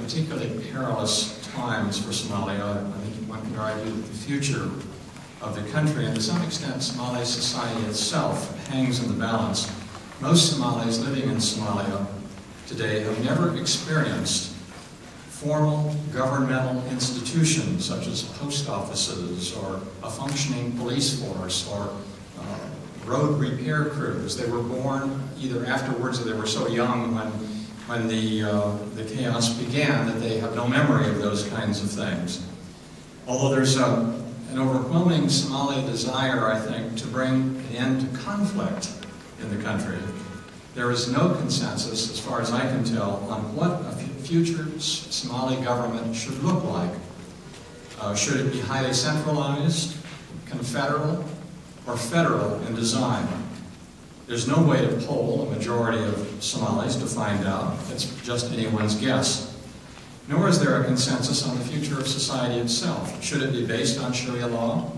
particularly perilous times for Somalia. I think one can argue that the future of the country, and to some extent Somali society itself, hangs in the balance. Most Somalis living in Somalia today have never experienced formal governmental institutions such as post offices or a functioning police force or road repair crews. They were born either afterwards or they were so young when the chaos began that they have no memory of those kinds of things. Although there's an overwhelming Somali desire, I think, to bring an end to conflict in the country, there is no consensus, as far as I can tell, on what a future Somali government should look like. Should it be highly centralized, confederal, or federal in design? There's no way to poll a majority of Somalis to find out. It's just anyone's guess. Nor is there a consensus on the future of society itself. Should it be based on Sharia law?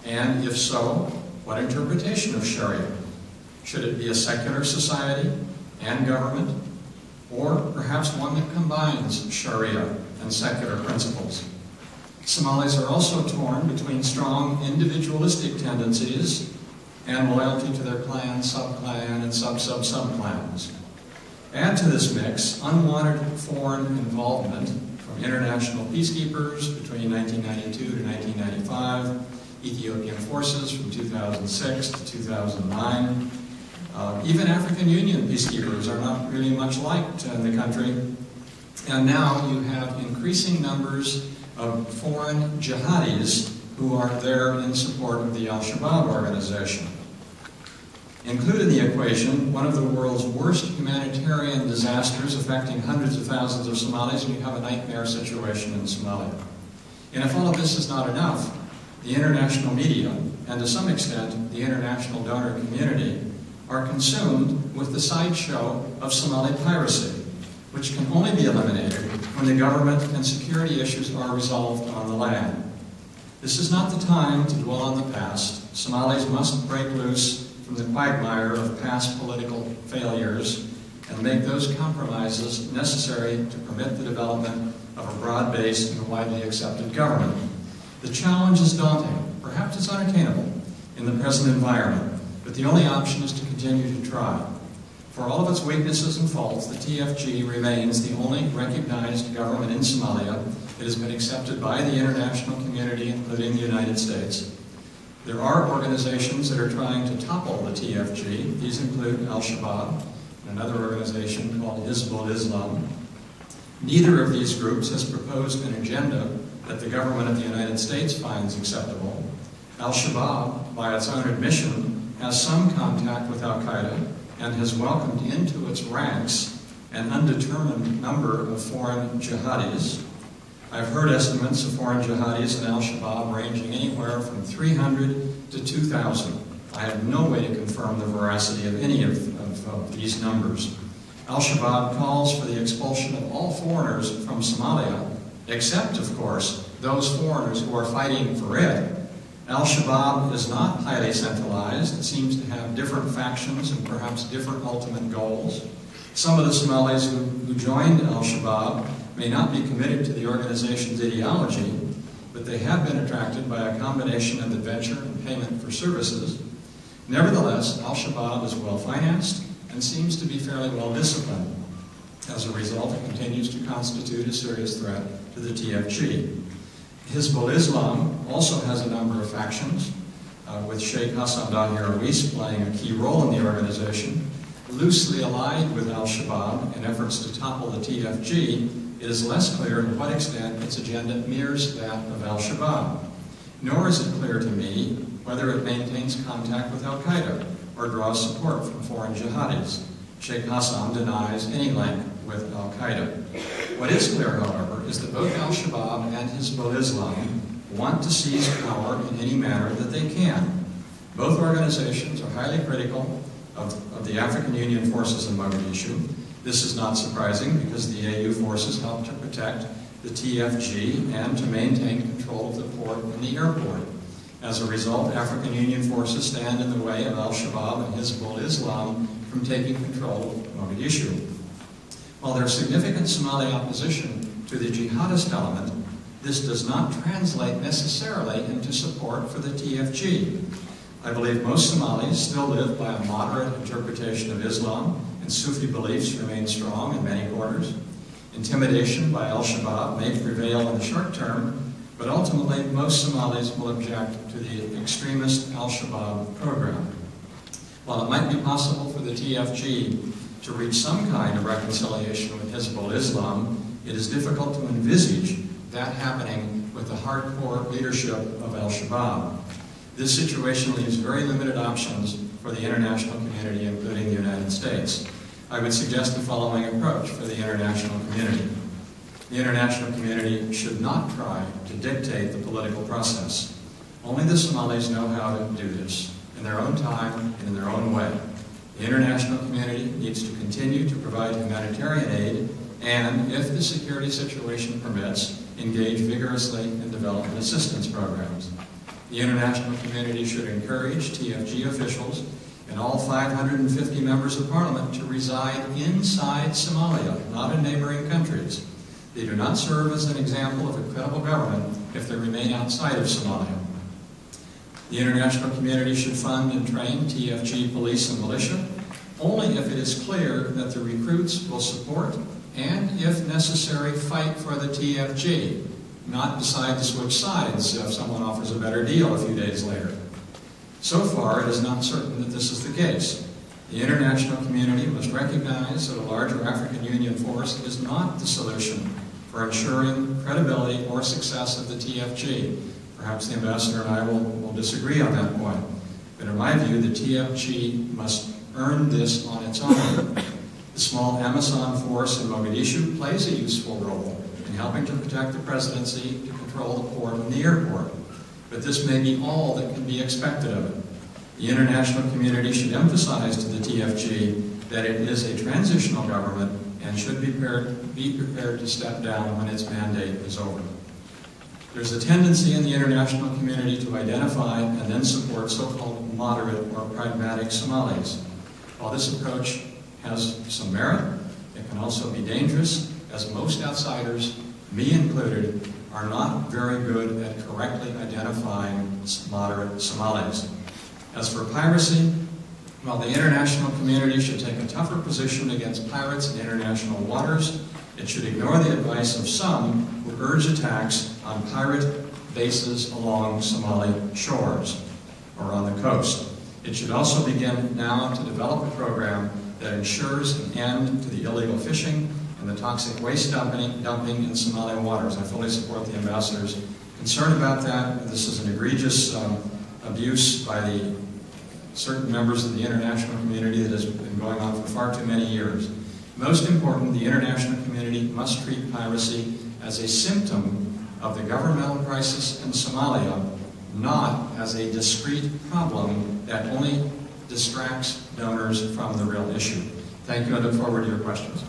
And if so, what interpretation of Sharia? Should it be a secular society and government? Or perhaps one that combines Sharia and secular principles? Somalis are also torn between strong individualistic tendencies and loyalty to their clan, sub-clan, and sub-sub-sub-clans. Add to this mix unwanted foreign involvement from international peacekeepers between 1992 to 1995, Ethiopian forces from 2006 to 2009. Even African Union peacekeepers are not really much liked in the country. And now you have increasing numbers of foreign jihadis who are there in support of the Al-Shabaab organization. Include in the equation one of the world's worst humanitarian disasters affecting hundreds of thousands of Somalis, and you have a nightmare situation in Somalia. And if all of this is not enough, the international media, and to some extent the international donor community, are consumed with the sideshow of Somali piracy, which can only be eliminated when the government and security issues are resolved on the land. This is not the time to dwell on the past. Somalis must break loose from the quagmire of past political failures and make those compromises necessary to permit the development of a broad-based and widely accepted government. The challenge is daunting, perhaps it's unattainable in the present environment, but the only option is to continue to try. For all of its weaknesses and faults, the TFG remains the only recognized government in Somalia. It has been accepted by the international community, including the United States. There are organizations that are trying to topple the TFG. These include Al-Shabaab and another organization called Hizbul Islam. Neither of these groups has proposed an agenda that the government of the United States finds acceptable. Al-Shabaab, by its own admission, has some contact with Al-Qaeda and has welcomed into its ranks an undetermined number of foreign jihadis. I've heard estimates of foreign jihadis in Al-Shabaab ranging anywhere from 300 to 2,000. I have no way to confirm the veracity of any of these numbers. Al-Shabaab calls for the expulsion of all foreigners from Somalia, except, of course, those foreigners who are fighting for it. Al-Shabaab is not highly centralized. It seems to have different factions and perhaps different ultimate goals. Some of the Somalis who joined Al-Shabaab may not be committed to the organization's ideology, but they have been attracted by a combination of adventure and payment for services. Nevertheless, Al-Shabaab is well-financed and seems to be fairly well-disciplined. As a result, it continues to constitute a serious threat to the TFG. Hizbul Islam also has a number of factions, with Sheikh Hassan Dahir playing a key role in the organization. Loosely allied with Al-Shabaab in efforts to topple the TFG, it is less clear to what extent its agenda mirrors that of Al-Shabaab. Nor is it clear to me whether it maintains contact with Al-Qaeda or draws support from foreign jihadis. Sheikh Hassan denies any link with Al-Qaeda. What is clear, however, is that both Al-Shabaab and Hizbul Islam want to seize power in any manner that they can. Both organizations are highly critical of the African Union forces in Mogadishu. This is not surprising because the AU forces help to protect the TFG and to maintain control of the port and the airport. As a result, African Union forces stand in the way of Al-Shabaab and Hizbul Islam from taking control of Mogadishu. While there is significant Somali opposition to the jihadist element, this does not translate necessarily into support for the TFG. I believe most Somalis still live by a moderate interpretation of Islam, and Sufi beliefs remain strong in many quarters. Intimidation by al-Shabaab may prevail in the short term, but ultimately most Somalis will object to the extremist al-Shabaab program. While it might be possible for the TFG to reach some kind of reconciliation with Hizbul Islam, it is difficult to envisage that happening with the hardcore leadership of al-Shabaab. This situation leaves very limited options for the international community, including the United States. I would suggest the following approach for the international community. The international community should not try to dictate the political process. Only the Somalis know how to do this, in their own time and in their own way. The international community needs to continue to provide humanitarian aid and, if the security situation permits, engage vigorously in development assistance programs. The international community should encourage TFG officials and all 550 members of parliament to reside inside Somalia, not in neighboring countries. They do not serve as an example of a credible government if they remain outside of Somalia. The international community should fund and train TFG police and militia only if it is clear that the recruits will support and, if necessary, fight for the TFG, not decide to switch sides if someone offers a better deal a few days later. So far, it is not certain that this is the case. The international community must recognize that a larger African Union force is not the solution for ensuring credibility or success of the TFG. Perhaps the ambassador and I will disagree on that point. But in my view, the TFG must earn this on its own. The small Amazon force in Mogadishu plays a useful role in helping to protect the presidency, to control the port and the airport. But this may be all that can be expected of it. The international community should emphasize to the TFG that it is a transitional government and should be prepared to step down when its mandate is over. There's a tendency in the international community to identify and then support so-called moderate or pragmatic Somalis. While this approach has some merit, it can also be dangerous, as most outsiders, me included, are not very good at correctly identifying moderate Somalis. As for piracy, while the international community should take a tougher position against pirates in international waters, it should ignore the advice of some who urge attacks on pirate bases along Somali shores or on the coast. It should also begin now to develop a program that ensures an end to the illegal fishing and the toxic waste dumping in Somali waters. I fully support the ambassador's concern about that. This is an egregious abuse by the certain members of the international community that has been going on for far too many years. Most important, the international community must treat piracy as a symptom of the governmental crisis in Somalia, not as a discrete problem that only distracts donors from the real issue. Thank you. I look forward to your questions.